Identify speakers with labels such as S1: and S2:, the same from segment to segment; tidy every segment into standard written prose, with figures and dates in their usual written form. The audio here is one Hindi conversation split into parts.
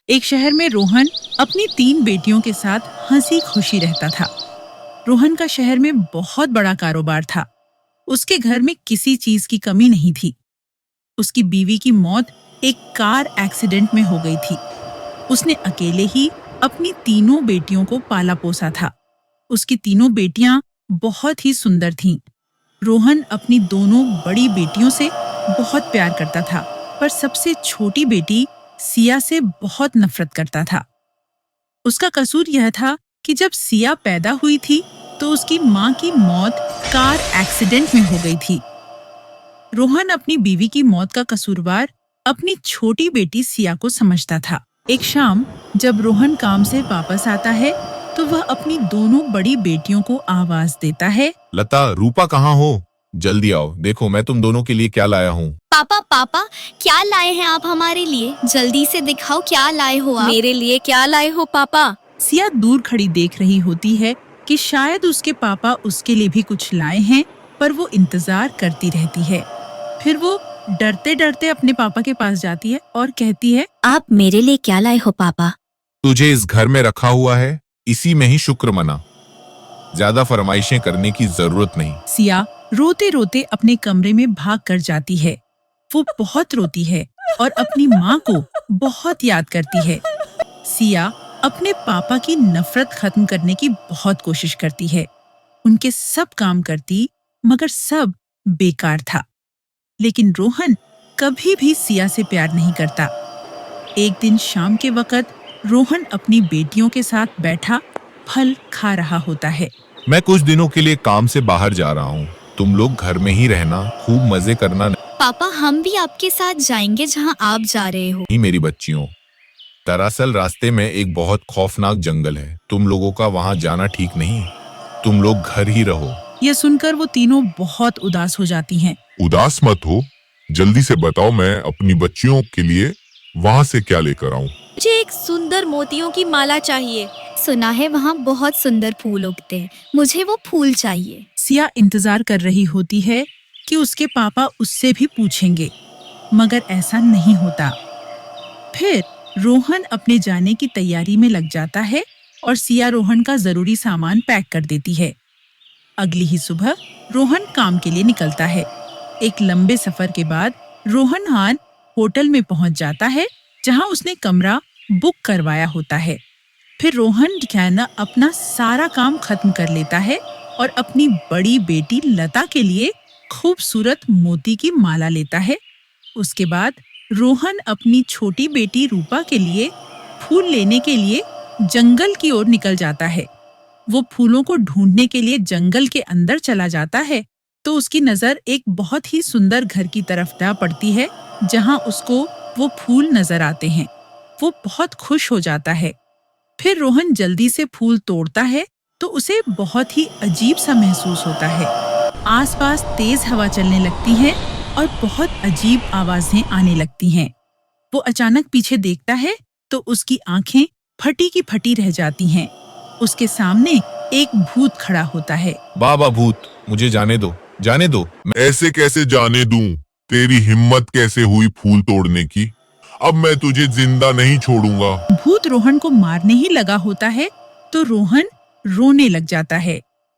S1: एक शहर में रोहन अपनी 3 बेटियों के साथ हंसी खुशी रहता था। रोहन का शहर में बहुत बड़ा कारोबार था। उसके घर में किसी चीज की कमी नहीं थी। उसकी बीवी की मौत एक कार एक्सीडेंट में हो गई थी। उसने अकेले ही अपनी तीनों बेटियों को पाला पोसा था। उसकी तीनों बेटियां बहुत ही सुंदर थीं। रोहन अपनी दोनों बड़ी बेटियों से बहुत प्यार करता था, पर सबसे छोटी बेटी सिया से बहुत नफरत करता था। उसका कसूर यह था कि जब सिया पैदा हुई थी तो उसकी माँ की मौत कार एक्सीडेंट में हो गई थी। रोहन अपनी बीवी की मौत का कसूरवार अपनी छोटी बेटी सिया को समझता था। एक शाम जब रोहन काम से वापस आता है तो वह अपनी दोनों बड़ी बेटियों को आवाज देता है।
S2: लता, रूपा कहाँ हो? जल्दी आओ, देखो मैं तुम दोनों के लिए क्या लाया हूँ।
S3: पापा पापा, क्या लाए हैं आप हमारे लिए? जल्दी से दिखाओ, क्या लाए हो आप?
S4: मेरे लिए क्या लाए हो पापा?
S1: सिया दूर खड़ी देख रही होती है कि शायद उसके पापा उसके लिए भी कुछ लाए हैं, पर वो इंतजार करती रहती है। फिर वो डरते डरते अपने पापा के पास जाती है और कहती है,
S4: आप मेरे लिए क्या लाए हो पापा?
S2: तुझे इस घर में रखा हुआ है, इसी में ही शुक्र मना। ज्यादा फरमाइशें करने की जरूरत नहीं।
S1: सिया रोते रोते अपने कमरे में भाग कर जाती है। वो बहुत रोती है और अपनी माँ को बहुत याद करती है। सिया अपने पापा की नफरत खत्म करने की बहुत कोशिश करती है। उनके सब काम करती, मगर सब बेकार था। लेकिन रोहन कभी भी सिया से प्यार नहीं करता। एक दिन शाम के वक्त रोहन अपनी बेटियों के साथ बैठा फल खा रहा होता है।
S2: मैं कुछ दिनों के लिए काम से बाहर जा रहा हूँ, तुम लोग घर में ही रहना, खूब मजे करना।
S3: पापा, हम भी आपके साथ जाएंगे जहां आप जा रहे हो।
S2: नहीं मेरी बच्चियों, दरअसल रास्ते में एक बहुत खौफनाक जंगल है, तुम लोगों का वहाँ जाना ठीक नहीं। तुम लोग घर ही रहो।
S1: यह सुनकर वो तीनों बहुत उदास हो जाती हैं।
S5: उदास मत हो, जल्दी से बताओ मैं अपनी बच्चियों के लिए वहाँ से क्या लेकर आऊँ।
S4: मुझे एक सुंदर मोतियों की माला चाहिए।
S3: सुना है वहाँ बहुत सुंदर फूल उगते हैं, मुझे वो फूल चाहिए।
S1: सिया इंतजार कर रही होती है कि उसके पापा उससे भी पूछेंगे, मगर ऐसा नहीं होता। फिर रोहन अपने जाने की तैयारी में लग जाता है और सिया रोहन का जरूरी सामान पैक कर देती है। अगली ही सुबह रोहन काम के लिए निकलता है। एक लंबे सफर के बाद रोहन हान होटल में पहुंच जाता है, जहां उसने कमरा बुक करवाया होता है। फिर रोहन कहना अपना सारा काम खत्म कर लेता है और अपनी बड़ी बेटी लता के लिए खूबसूरत मोती की माला लेता है। उसके बाद रोहन अपनी छोटी बेटी रूपा के लिए फूल लेने के लिए जंगल की ओर निकल जाता है। वो फूलों को ढूंढने के लिए जंगल के अंदर चला जाता है तो उसकी नजर एक बहुत ही सुंदर घर की तरफ जा पड़ती है, जहां उसको वो फूल नजर आते हैं। वो बहुत खुश हो जाता है। फिर रोहन जल्दी से फूल तोड़ता है तो उसे बहुत ही अजीब सा महसूस होता है। आसपास तेज हवा चलने लगती है और बहुत अजीब आवाजें आने लगती हैं। वो अचानक पीछे देखता है तो उसकी आंखें फटी की फटी रह जाती हैं। उसके सामने एक भूत खड़ा होता है।
S2: बाबा भूत, मुझे जाने दो, जाने दो।
S5: ऐसे कैसे जाने दूं? तेरी हिम्मत कैसे हुई फूल तोड़ने की? अब मैं तुझे जिंदा नहीं छोड़ूंगा।
S1: भूत रोहन को मारने ही लगा होता है तो रोहन रोने लग जाता है।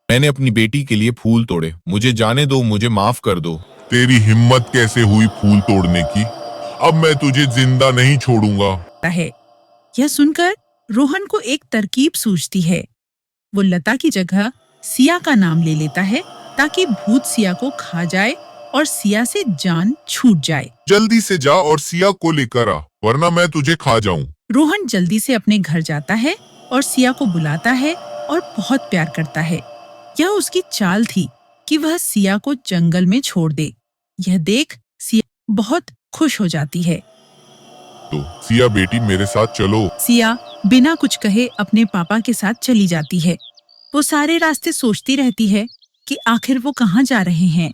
S2: मैंने अपनी बेटी के लिए फूल तोड़े, मुझे जाने दो, मुझे माफ कर दो।
S5: तेरी हिम्मत कैसे हुई फूल तोड़ने की? अब मैं तुझे जिंदा नहीं छोड़ूंगा।
S1: यह सुनकर रोहन को एक तरकीब सूझती है। वो लता की जगह सिया का नाम ले लेता है ताकि भूत सिया को खा जाए और सिया से जान छूट जाए।
S5: जल्दी से जा और सिया को लेकर आ, वरना मैं तुझे खा जाऊं।
S1: रोहन जल्दी से अपने घर जाता है और सिया को बुलाता है और बहुत प्यार करता है। यह उसकी चाल थी कि वह सिया को जंगल में छोड़ दे। यह देख सिया बहुत खुश हो जाती है।
S5: तो सिया बेटी, मेरे साथ चलो।
S1: सिया बिना कुछ कहे अपने पापा के साथ चली जाती है। वो सारे रास्ते सोचती रहती है कि आखिर वो कहाँ जा रहे हैं।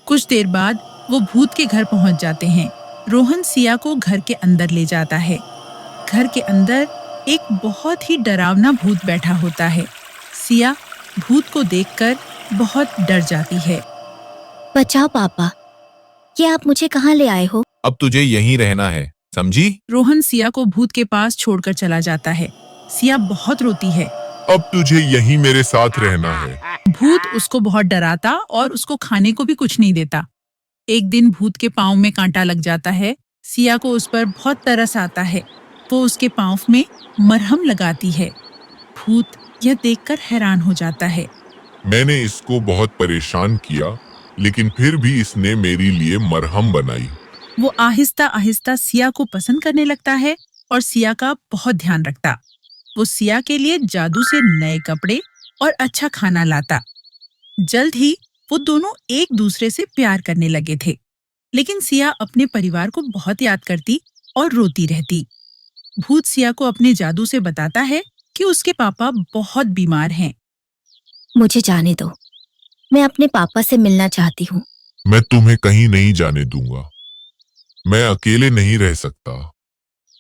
S1: कुछ देर बाद वो भूत के घर पहुंच जाते हैं। रोहन सिया को घर के अंदर ले जाता है। घर के अंदर एक बहुत ही डरावना भूत बैठा होता है। सिया भूत को देखकर बहुत डर जाती है।
S4: बचाओ पापा, ये आप मुझे कहाँ ले आए हो?
S2: अब तुझे यहीं रहना है, समझी?
S1: रोहन सिया को भूत के पास छोड़कर चला जाता है। सिया बहुत रोती है।
S5: अब तुझे यहीं मेरे साथ रहना है।
S1: भूत उसको बहुत डराता और उसको खाने को भी कुछ नहीं देता। एक दिन भूत के पाँव में कांटा लग जाता है। सिया को उस पर बहुत तरस आता है। वो उसके पाँव में मरहम लगाती है। भूत यह देखकर हैरान हो जाता है।
S5: मैंने इसको बहुत परेशान किया, लेकिन फिर भी इसने मेरे लिए मरहम बनाई।
S1: वो आहिस्ता आहिस्ता सिया को पसंद करने लगता है और सिया का बहुत ध्यान रखता। वो सिया के लिए जादू से नए कपड़े और अच्छा खाना लाता। जल्द ही वो दोनों एक दूसरे से प्यार करने लगे थे। लेकिन सिया अपने परिवार को बहुत याद करती और रोती रहती। भूत सिया को अपने जादू से बताता है कि उसके पापा बहुत बीमार हैं।
S4: मुझे जाने दो, मैं अपने पापा से मिलना चाहती हूँ।
S5: मैं तुम्हें कहीं नहीं जाने दूंगा। मैं अकेले नहीं रह सकता।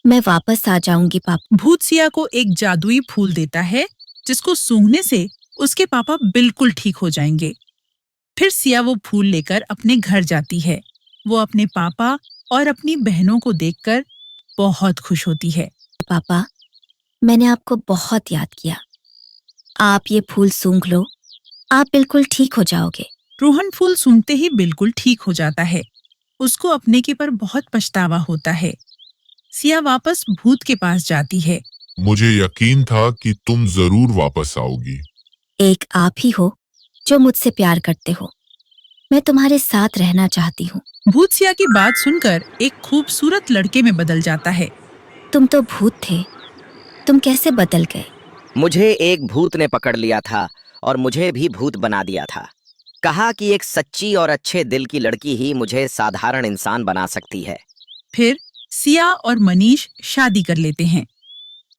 S4: मैं वापस आ जाऊंगी पापा।
S1: भूत सिया को एक जादुई फूल देता है जिसको सूंघने से उसके पापा बिल्कुल ठीक हो जाएंगे। फिर सिया वो फूल लेकर अपने घर जाती है। वो अपने पापा और अपनी बहनों को देखकर बहुत खुश होती है।
S4: पापा, मैंने आपको बहुत याद किया। आप ये फूल सूंघ लो, आप बिल्कुल ठीक हो जाओगे।
S1: रोहन फूल सूंघते ही बिल्कुल ठीक हो जाता है। उसको अपने के पर बहुत पछतावा होता है। सिया वापस भूत के पास जाती है।
S5: मुझे यकीन था कि तुम जरूर वापस आओगी।
S4: एक आप ही हो जो मुझसे प्यार करते हो। मैं तुम्हारे साथ रहना चाहती हूँ।
S1: भूत सिया की बात सुनकर एक खूबसूरत लड़के में बदल जाता है।
S4: तुम तो भूत थे, तुम कैसे बदल गए?
S6: मुझे एक भूत ने पकड़ लिया था और मुझे भी भूत बना दिया था। कहा कि एक सच्ची और अच्छे दिल की लड़की ही मुझे साधारण इंसान बना सकती है।
S1: फिर सिया और मनीष शादी कर लेते हैं।